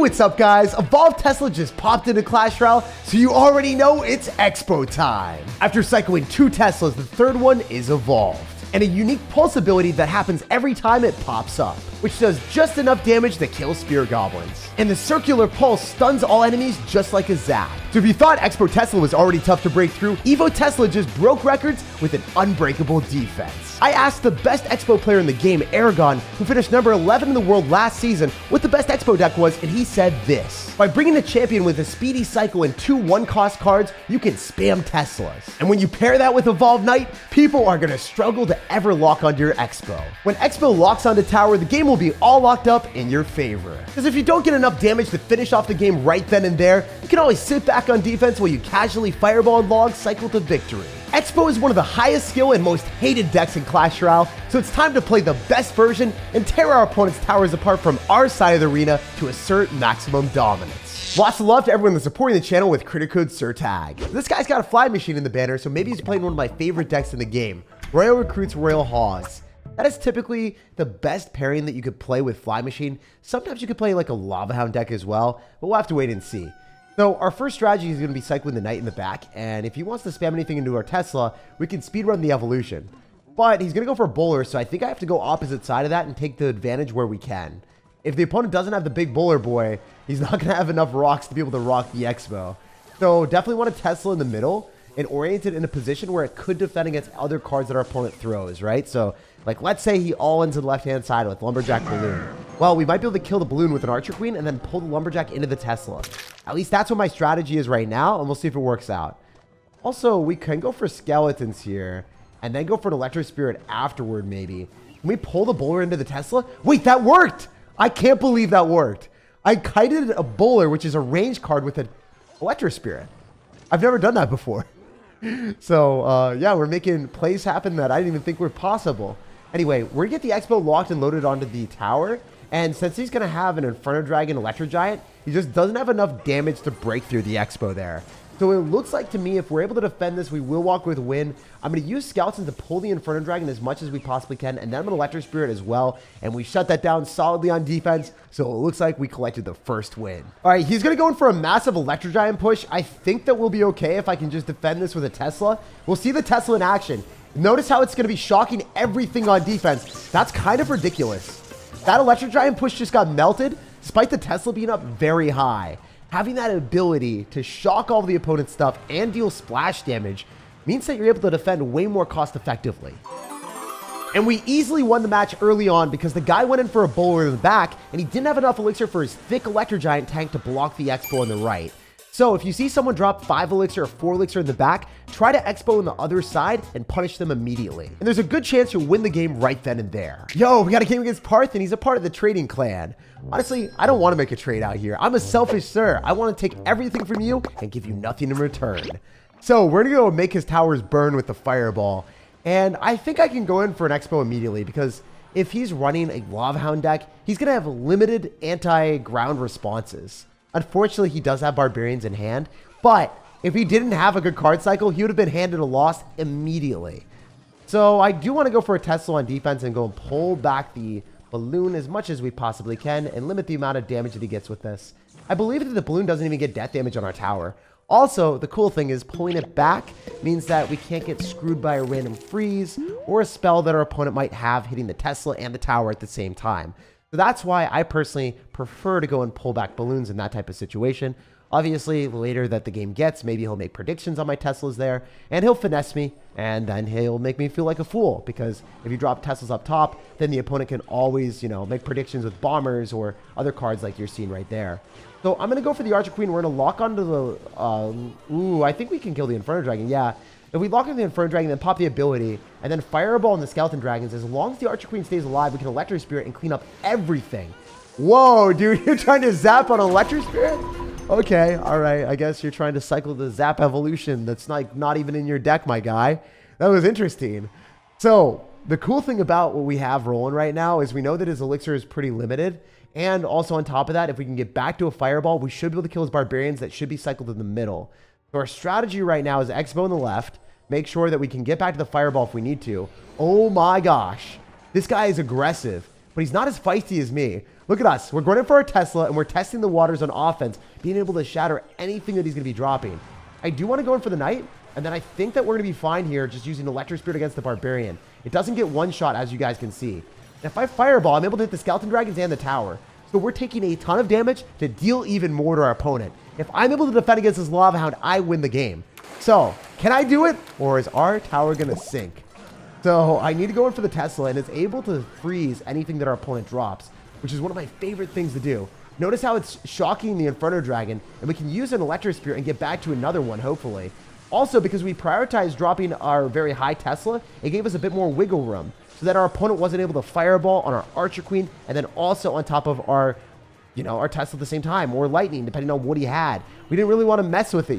what's up guys? Evolved Tesla just popped into Clash Royale, so you already know it's Xbow time. After cycling 2 Teslas, the third one is evolved, and a unique pulse ability that happens every time it pops up, which does just enough damage to kill spear goblins. And the circular pulse stuns all enemies just like a zap. So if you thought Xbow Tesla was already tough to break through, Evo Tesla just broke records with an unbreakable defense. I asked the best Xbow player in the game, Aragon, who finished number 11 in the world last season, what the best Xbow deck was, and he said this: by bringing a champion with a speedy cycle and 2 1-cost cards, you can spam Teslas. And when you pair that with Evolved Knight, people are going to struggle to ever lock onto your Xbow. When Xbow locks onto tower, the game will be all locked up in your favor. Because if you don't get enough damage to finish off the game right then and there, you can always sit back on defense while you casually fireball and log cycle to victory. Xbow is one of the highest skill and most hated decks in Clash Royale, so it's time to play the best version and tear our opponent's towers apart from our side of the arena to assert maximum dominance. Lots of love to everyone that's supporting the channel with credit code SirTag. This guy's got a fly machine in the banner, so maybe he's playing one of my favorite decks in the game, Royal Recruits Royal Hogs. That is typically the best pairing that you could play with fly machine. Sometimes you could play like a Lava Hound deck as well, but we'll have to wait and see. So our first strategy is going to be cycling the Knight in the back, and if he wants to spam anything into our Tesla, we can speedrun the evolution. But he's going to go for a bowler, so I think I have to go opposite side of that and take the advantage where we can. If the opponent doesn't have the big bowler boy, he's not going to have enough rocks to be able to rock the Xbow. So definitely want a Tesla in the middle and orient it in a position where it could defend against other cards that our opponent throws, right? So like, let's say he all ends to the left-hand side with Lumberjack Balloon. Well, we might be able to kill the Balloon with an Archer Queen and then pull the Lumberjack into the Tesla. At least that's what my strategy is right now, and we'll see if it works out. Also, we can go for Skeletons here and then go for an Electro Spirit afterward, maybe. Can we pull the Bowler into the Tesla? Wait, that worked! I can't believe that worked. I kited a Bowler, which is a range card, with an Electro Spirit. I've never done that before. So, yeah, we're making plays happen that I didn't even think were possible. Anyway, we're going to get the Xbow locked and loaded onto the tower. And since he's going to have an Inferno Dragon Electro Giant, he just doesn't have enough damage to break through the Xbow there. So it looks like to me, if we're able to defend this, we will walk with win. I'm going to use Skeletons to pull the Inferno Dragon as much as we possibly can. And then I'm going to Electro Spirit as well. And we shut that down solidly on defense. So it looks like we collected the first win. All right, he's going to go in for a massive Electro Giant push. I think that we'll be okay if I can just defend this with a Tesla. We'll see the Tesla in action. Notice how it's going to be shocking everything on defense. That's kind of ridiculous. That Electro Giant push just got melted, despite the Tesla being up very high. Having that ability to shock all the opponent's stuff and deal splash damage means that you're able to defend way more cost effectively. And we easily won the match early on because the guy went in for a bowler in the back, and he didn't have enough elixir for his thick Electro Giant tank to block the Xbow on the right. So if you see someone drop 5 elixir or 4 elixir in the back, try to Xbow on the other side and punish them immediately. And there's a good chance you'll win the game right then and there. Yo, we got a game against Parth, and he's a part of the trading clan. Honestly, I don't want to make a trade out here. I'm a selfish sir. I want to take everything from you and give you nothing in return. So we're going to go make his towers burn with the fireball. And I think I can go in for an Xbow immediately, because if he's running a Lava Hound deck, he's going to have limited anti-ground responses. Unfortunately, he does have Barbarians in hand, but if he didn't have a good card cycle, he would have been handed a loss immediately. So I do want to go for a Tesla on defense and go and pull back the Balloon as much as we possibly can and limit the amount of damage that he gets with this. I believe that the Balloon doesn't even get death damage on our tower. Also, the cool thing is pulling it back means that we can't get screwed by a random freeze or a spell that our opponent might have hitting the Tesla and the tower at the same time. So that's why I personally prefer to go and pull back Balloons in that type of situation. Obviously, later that the game gets, maybe he'll make predictions on my Teslas there, and he'll finesse me, and then he'll make me feel like a fool, because if you drop Teslas up top, then the opponent can always, you know, make predictions with Bombers or other cards like you're seeing right there. So I'm going to go for the Archer Queen. We're going to lock onto the... I think we can kill the Inferno Dragon, yeah. If we lock into the Inferno Dragon, then pop the ability, and then Fireball on the Skeleton Dragons, as long as the Archer Queen stays alive, we can Electro Spirit and clean up everything. Whoa, dude, you're trying to zap on Electro Spirit? Okay, all right. I guess you're trying to cycle the Zap evolution that's not even in your deck, my guy. That was interesting. So the cool thing about what we have rolling right now is we know that his elixir is pretty limited. And also on top of that, if we can get back to a Fireball, we should be able to kill his Barbarians that should be cycled in the middle. So our strategy right now is Xbow on the left. Make sure that we can get back to the Fireball if we need to. Oh my gosh. This guy is aggressive. but he's not as feisty as me. Look at us. We're going in for our Tesla, and we're testing the waters on offense, being able to shatter anything that he's going to be dropping. I do want to go in for the Knight, and then I think that we're going to be fine here just using Electric Spirit against the Barbarian. It doesn't get one shot, as you guys can see. And if I Fireball, I'm able to hit the Skeleton Dragons and the tower. So we're taking a ton of damage to deal even more to our opponent. If I'm able to defend against this Lava Hound, I win the game. So, can I do it, or is our tower going to sink? So, I need to go in for the Tesla, and it's able to freeze anything that our opponent drops, which is one of my favorite things to do. Notice how it's shocking the Inferno Dragon, and we can use an Electric Spear and get back to another one, hopefully. Also, because we prioritized dropping our very high Tesla, it gave us a bit more wiggle room, so that our opponent wasn't able to Fireball on our Archer Queen, and then also on top of our, our Tesla at the same time, or Lightning, depending on what he had. We didn't really want to mess with it,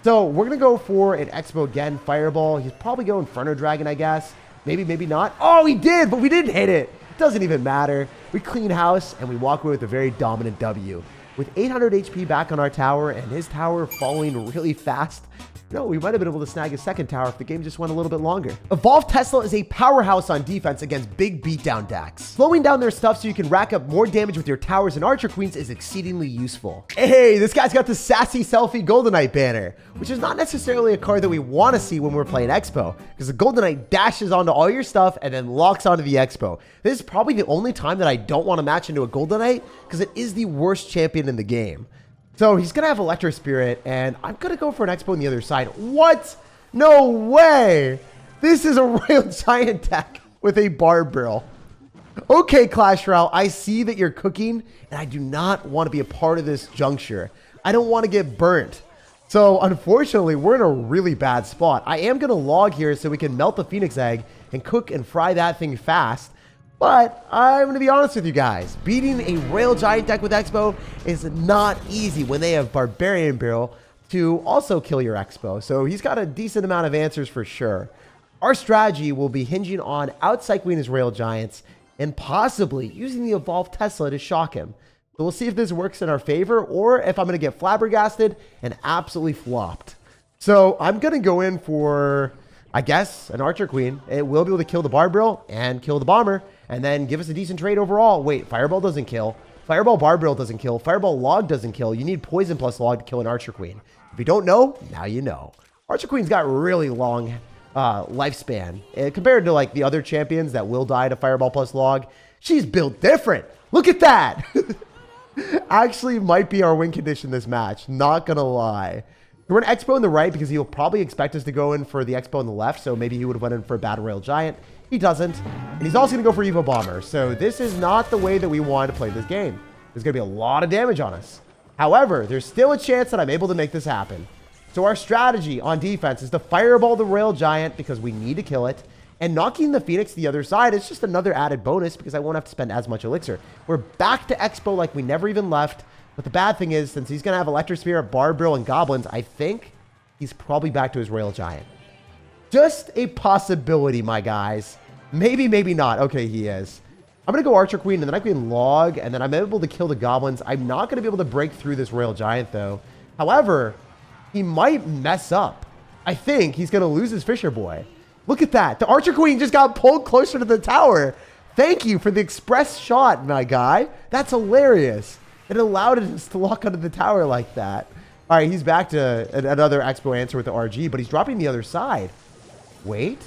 So we're going to go for an Xbow again, Fireball. He's probably going Inferno Dragon, I guess. Maybe, maybe not. Oh, he did, but we didn't hit it. It doesn't even matter. We clean house, and we walk away with a very dominant W. With 800 HP back on our tower, and his tower falling really fast, we might have been able to snag a second tower if the game just went a little bit longer. Evolved Tesla is a powerhouse on defense against big beatdown decks. Slowing down their stuff so you can rack up more damage with your towers and Archer Queens is exceedingly useful. Hey, this guy's got the sassy selfie Golden Knight banner, which is not necessarily a card that we want to see when we're playing Xbow, because the Golden Knight dashes onto all your stuff and then locks onto the Xbow. This is probably the only time that I don't want to match into a Golden Knight, because it is the worst champion in the game. So he's going to have Electro Spirit, and I'm going to go for an Xbow on the other side. What? No way. This is a Royal Giant deck with a Barb Barrel. Okay, Clash Royale, I see that you're cooking, and I do not want to be a part of this juncture. I don't want to get burnt. So unfortunately, we're in a really bad spot. I am going to log here so we can melt the Phoenix Egg and cook and fry that thing fast. But I'm going to be honest with you guys. Beating a Royal Giant deck with Xbow is not easy when they have Barbarian Barrel to also kill your Xbow. So he's got a decent amount of answers for sure. Our strategy will be hinging on out-cycling his Royal Giants and possibly using the Evolved Tesla to shock him. So we'll see if this works in our favor or if I'm going to get flabbergasted and absolutely flopped. So I'm going to go in for, I guess, an Archer Queen. It will be able to kill the Barb Barrel and kill the Bomber, and then give us a decent trade overall. Wait, Fireball doesn't kill. Fireball Barb Barrel doesn't kill. Fireball Log doesn't kill. You need Poison plus Log to kill an Archer Queen. If you don't know, now you know. Archer Queen's got really long lifespan. Compared to like the other champions that will die to Fireball plus Log, she's built different. Look at that. Actually might be our win condition this match. Not gonna lie. We're an Xbow on the right because he'll probably expect us to go in for the Xbow on the left. So maybe he would have went in for a Battle Royal Giant. He doesn't. And he's also going to go for Evo Bomber. So this is not the way that we want to play this game. There's going to be a lot of damage on us. However, there's still a chance that I'm able to make this happen. So our strategy on defense is to Fireball the Royal Giant because we need to kill it. And knocking the Phoenix to the other side is just another added bonus because I won't have to spend as much elixir. We're back to Xbow like we never even left. But the bad thing is, since he's going to have Electro Spirit, Barb Barrel, and Goblins, I think he's probably back to his Royal Giant. Just a possibility, my guys. Maybe, maybe not. Okay, he is. I'm going to go Archer Queen, and then I can Log, and then I'm able to kill the Goblins. I'm not going to be able to break through this Royal Giant, though. However, he might mess up. I think he's going to lose his Fisher Boy. Look at that. The Archer Queen just got pulled closer to the tower. Thank you for the express shot, my guy. That's hilarious. It allowed us to lock onto the tower like that. All right, he's back to another Xbow answer with the RG, but he's dropping the other side. Wait.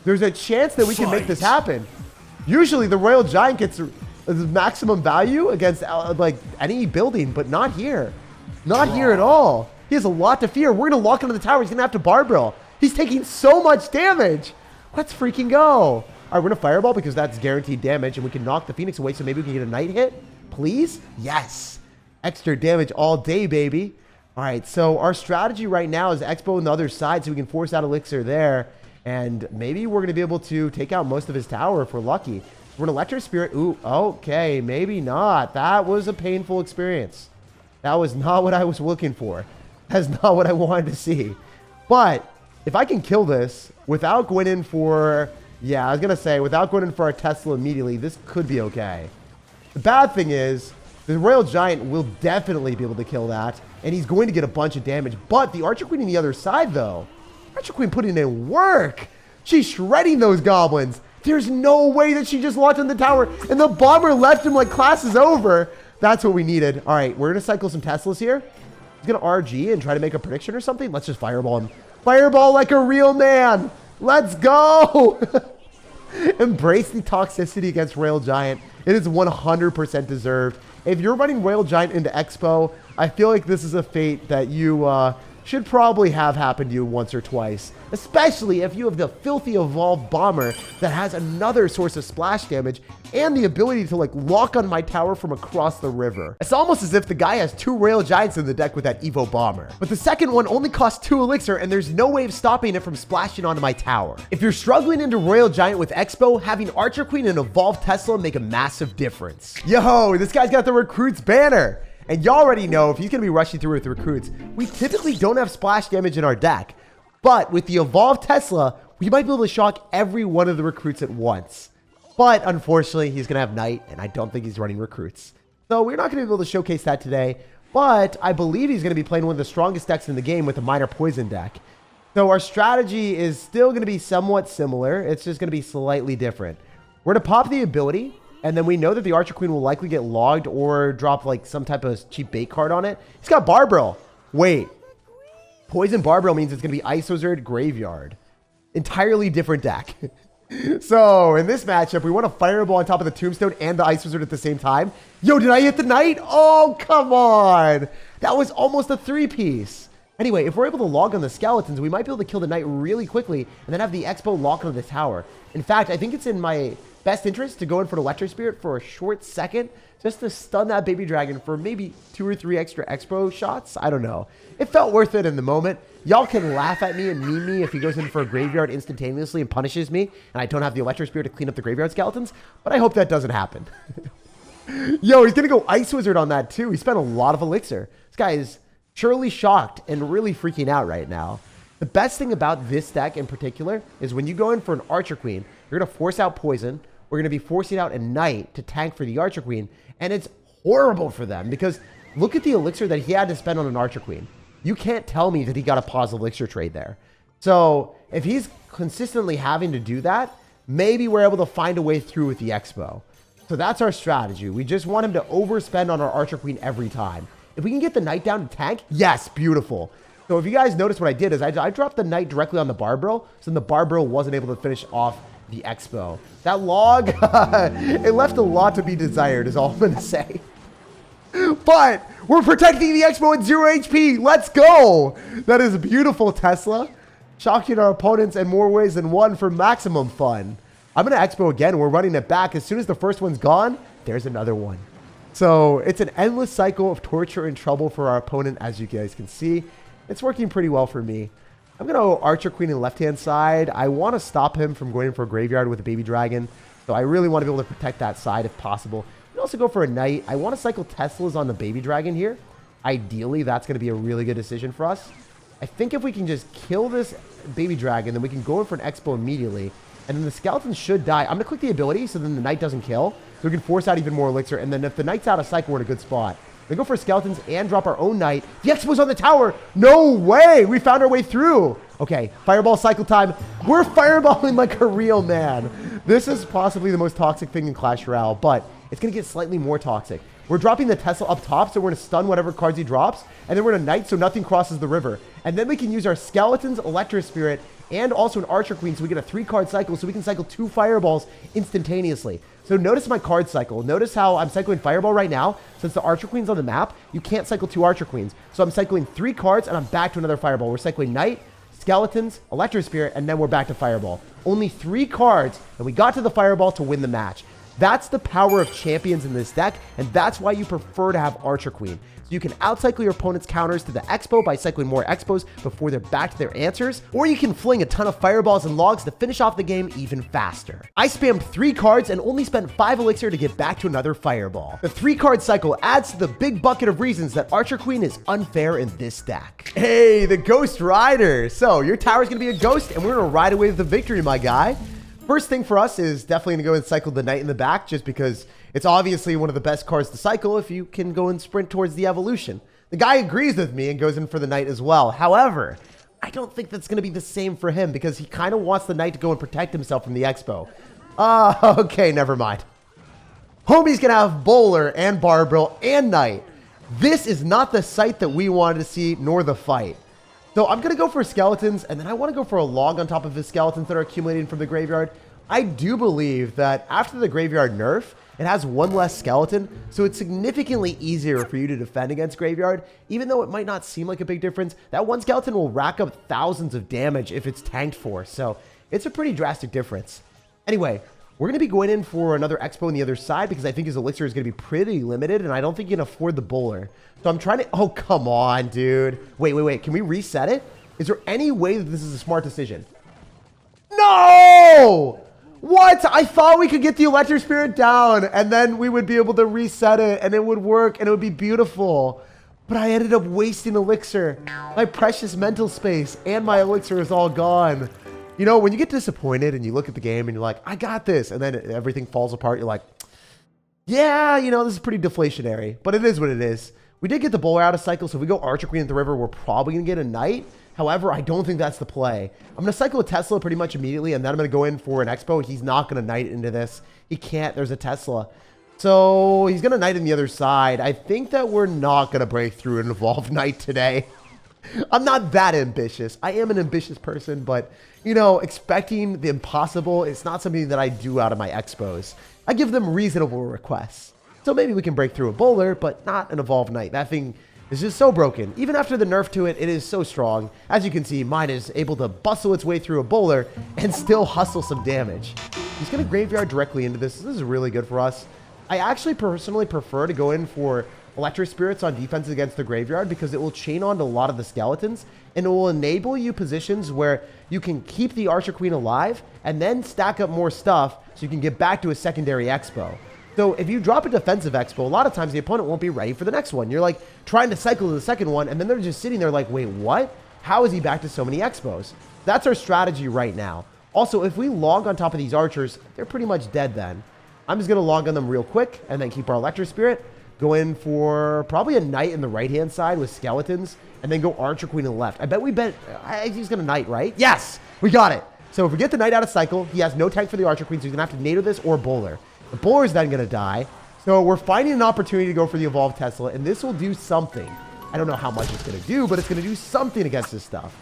There's a chance that we can make this happen. Usually the Royal Giant gets the maximum value against like any building, but not here. Not here at all. He has a lot to fear. We're going to lock onto the tower. He's going to have to Barb Barrel. He's taking so much damage. Let's freaking go. All right, we're going to Fireball because that's guaranteed damage, and we can knock the Phoenix away, so maybe we can get a Knight hit. Please? Yes. Extra damage all day, baby. All right, so our strategy right now is Xbow on the other side so we can force out Elixir there. And maybe we're going to be able to take out most of his tower if we're lucky. We're an Electro Spirit. Ooh, okay, maybe not. That was a painful experience. That was not what I was looking for. That's not what I wanted to see. But if I can kill this without going in for... Yeah, I was going to say, without going in for our Tesla immediately, this could be okay. The bad thing is, the Royal Giant will definitely be able to kill that, and he's going to get a bunch of damage. But the Archer Queen on the other side, though, Archer Queen putting in work. She's shredding those goblins. There's no way that she just launched on the tower and the bomber left him like class is over. That's what we needed. All right, we're going to cycle some Teslas here. He's going to RG and try to make a prediction or something. Let's just fireball him. Fireball like a real man. Let's go. Embrace the toxicity against Royal Giant. It is 100% deserved. If you're running Royal Giant into Xbow, I feel like this is a fate that you should probably have happened to you once or twice. Especially if you have the filthy evolved bomber that has another source of splash damage and the ability to like lock on my tower from across the river. It's almost as if the guy has 2 Royal Giants in the deck with that Evo bomber. But the second one only costs 2 elixir and there's no way of stopping it from splashing onto my tower. If you're struggling into Royal Giant with Xbow, having Archer Queen and Evolved Tesla make a massive difference. Yo, this guy's got the recruits banner. And y'all already know if he's going to be rushing through with recruits, we typically don't have splash damage in our deck. But with the Evolved Tesla, we might be able to shock every one of the recruits at once. But unfortunately, he's going to have Knight, and I don't think he's running recruits. So we're not going to be able to showcase that today. But I believe he's going to be playing one of the strongest decks in the game with a minor poison deck. So our strategy is still going to be somewhat similar. It's just going to be slightly different. We're going to pop the ability. And then we know that the Archer Queen will likely get logged or drop like some type of cheap bait card on it. He's got Barbarill. Wait. Poison Barbarill means it's going to be Ice Wizard Graveyard. Entirely different deck. So in this matchup, we want a Fireball on top of the Tombstone and the Ice Wizard at the same time. Yo, did I hit the Knight? Oh, come on. That was almost a 3-piece. Anyway, if we're able to log on the Skeletons, we might be able to kill the Knight really quickly and then have the Xbow lock onto the tower. In fact, I think it's in my best interest to go in for an Electric Spirit for a short second just to stun that baby dragon for maybe 2 or 3 extra Xbow shots. I don't know. It felt worth it in the moment. Y'all can laugh at me and meme me if he goes in for a graveyard instantaneously and punishes me and I don't have the Electric Spirit to clean up the graveyard skeletons, but I hope that doesn't happen. Yo, he's going to go Ice Wizard on that too. He spent a lot of elixir. This guy is surely shocked and really freaking out right now. The best thing about this deck in particular is when you go in for an Archer Queen, you're going to force out Poison. We're going to be forcing out a Knight to tank for the Archer Queen. And it's horrible for them because look at the elixir that he had to spend on an Archer Queen. You can't tell me that he got a positive elixir trade there. So if he's consistently having to do that, maybe we're able to find a way through with the Xbow. So that's our strategy. We just want him to overspend on our Archer Queen every time. If we can get the Knight down to tank, yes, beautiful. So if you guys notice what I did is I dropped the Knight directly on the Barbarill, so then the Barbarill wasn't able to finish off the Xbow. That log, it left a lot to be desired is all I'm going to say. But we're protecting the Xbow at 0 HP. Let's go. That is beautiful, Tesla. Shocking our opponents in more ways than one for maximum fun. I'm going to Xbow again. We're running it back. As soon as the first one's gone, there's another one. So it's an endless cycle of torture and trouble for our opponent, as you guys can see. It's working pretty well for me. I'm going to go Archer Queen in the left-hand side. I want to stop him from going for a graveyard with a baby dragon. So I really want to be able to protect that side if possible. We also go for a Knight. I want to cycle Teslas on the baby dragon here. Ideally, that's going to be a really good decision for us. I think if we can just kill this baby dragon, then we can go in for an Xbow immediately. And then the skeletons should die. I'm going to click the ability so then the Knight doesn't kill. So we can force out even more elixir. And then if the Knight's out of cycle, we're in a good spot. We go for skeletons and drop our own Knight. The Xbow's on the tower. No way. We found our way through. Okay, fireball cycle time. We're fireballing like a real man. This is possibly the most toxic thing in Clash Royale, but it's going to get slightly more toxic. We're dropping the Tesla up top, so we're going to stun whatever cards he drops, and then we're going to Knight so nothing crosses the river. And then we can use our skeletons, Electric Spirit, and also an Archer Queen, so we get a 3-card cycle, so we can cycle 2 fireballs instantaneously. So notice my card cycle. Notice how I'm cycling Fireball right now. Since the Archer Queen's on the map, you can't cycle 2 Archer Queens. So I'm cycling 3 cards, and I'm back to another Fireball. We're cycling Knight, Skeletons, Electric Spirit, and then we're back to Fireball. Only 3 cards, and we got to the Fireball to win the match. That's the power of champions in this deck, and that's why you prefer to have Archer Queen. So you can outcycle your opponent's counters to the Xbow by cycling more Xbows before they're back to their answers, or you can fling a ton of fireballs and logs to finish off the game even faster. I spammed 3 cards and only spent 5 elixir to get back to another fireball. The 3-card cycle adds to the big bucket of reasons that Archer Queen is unfair in this deck. Hey, the Ghost Rider. So your tower's gonna be a ghost, and we're gonna ride away with the victory, my guy. First thing for us is definitely going to go and cycle the Knight in the back, just because it's obviously one of the best cards to cycle if you can go and sprint towards the evolution. The guy agrees with me and goes in for the Knight as well. However, I don't think that's going to be the same for him because he kind of wants the Knight to go and protect himself from the Xbow. Okay, never mind. Homie's gonna have bowler and barbarell and knight. This is not the sight that we wanted to see, nor the fight. So I'm gonna go for skeletons, and then I want to go for a log on top of the skeletons that are accumulating from the graveyard. I do believe that after the graveyard nerf, it has one less skeleton, so it's significantly easier for you to defend against graveyard. Even though it might not seem like a big difference, that one skeleton will rack up thousands of damage if it's tanked for, so it's a pretty drastic difference. Anyway, we're going to be going in for another Xbow on the other side because I think his elixir is going to be pretty limited, and I don't think he can afford the bowler. So I'm trying to... Oh, come on, dude. Wait. Can we reset it? Is there any way that this is a smart decision? No! What? I thought we could get the electric spirit down, and then we would be able to reset it, and it would work, and it would be beautiful. But I ended up wasting elixir. My precious mental space and my elixir is all gone. You know, when you get disappointed and you look at the game and you're like, I got this, and then everything falls apart, you're like, yeah, you know, this is pretty deflationary, but it is what it is. We did get the bowler out of cycle, so if we go Archer Queen at the river, we're probably going to get a knight. However, I don't think that's the play. I'm going to cycle a Tesla pretty much immediately, and then I'm going to go in for an Xbow. He's not going to knight into this. He can't. There's a Tesla. So he's going to knight in the other side. I think that we're not going to break through an evolved knight today. I'm not that ambitious. I am an ambitious person, but, you know, expecting the impossible is not something that I do out of my Xbows. I give them reasonable requests. So maybe we can break through a bowler, but not an evolved knight. That thing is just so broken. Even after the nerf to it, it is so strong. As you can see, mine is able to bustle its way through a bowler and still hustle some damage. He's going to graveyard directly into this. This is really good for us. I actually personally prefer to go in for electric spirits on defense against the graveyard because it will chain onto a lot of the skeletons, and it will enable you positions where you can keep the Archer Queen alive and then stack up more stuff so you can get back to a secondary Xbow. So if you drop a defensive Xbow, a lot of times the opponent won't be ready for the next one. You're like trying to cycle to the second one, and then they're just sitting there like, wait, what? How is he back to so many Xbows? That's our strategy right now. Also, if we log on top of these archers, they're pretty much dead then. I'm just going to log on them real quick and then keep our electric spirit. Go in for probably a knight in the right-hand side with skeletons, and then go Archer Queen in the left. I bet he's going to knight, right? Yes, we got it. So if we get the knight out of cycle, he has no tank for the Archer Queen, so he's going to have to NATO this or bowler. The bowler is then going to die. So we're finding an opportunity to go for the evolved Tesla, and this will do something. I don't know how much it's going to do, but it's going to do something against this stuff.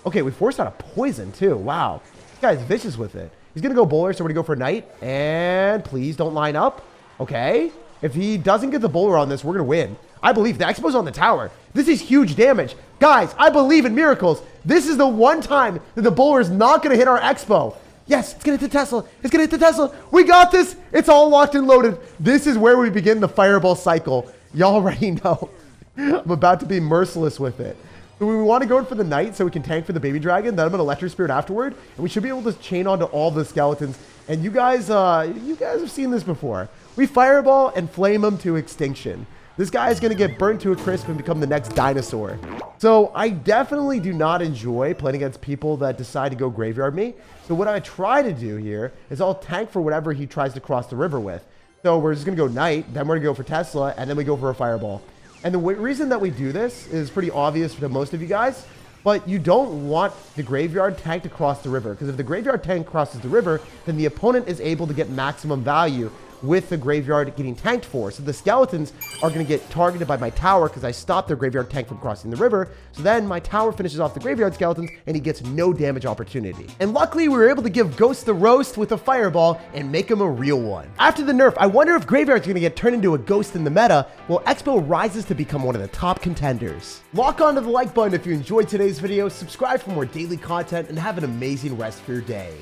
Okay, we forced out a poison too. Wow. This guy's vicious with it. He's going to go bowler, so we're going to go for knight. And please don't line up. Okay. If he doesn't get the bowler on this, we're going to win. I believe the Xbow's on the tower. This is huge damage. Guys, I believe in miracles. This is the one time that the bowler is not going to hit our Xbow. Yes, it's going to hit the Tesla. It's going to hit the Tesla. We got this. It's all locked and loaded. This is where we begin the fireball cycle. Y'all already know. I'm about to be merciless with it. So we want to go in for the knight so we can tank for the baby dragon. Then I'm going to electric spirit afterward. And we should be able to chain onto all the skeletons. And you guys have seen this before. We fireball and flame them to extinction. This guy is going to get burnt to a crisp and become the next dinosaur. So I definitely do not enjoy playing against people that decide to go graveyard me. So what I try to do here is I'll tank for whatever he tries to cross the river with. So we're just going to go knight, then we're going to go for Tesla, and then we go for a fireball. And the reason that we do this is pretty obvious to most of you guys, but you don't want the graveyard tank to cross the river, because if the graveyard tank crosses the river, then the opponent is able to get maximum value with the graveyard getting tanked for. So the skeletons are going to get targeted by my tower because I stopped their graveyard tank from crossing the river. So then my tower finishes off the graveyard skeletons and he gets no damage opportunity. And luckily we were able to give Ghost the roast with a fireball and make him a real one. After the nerf, I wonder if graveyard's going to get turned into a ghost in the meta. Well, Xbow rises to become one of the top contenders. Lock onto the like button if you enjoyed today's video, subscribe for more daily content, and have an amazing rest of your day.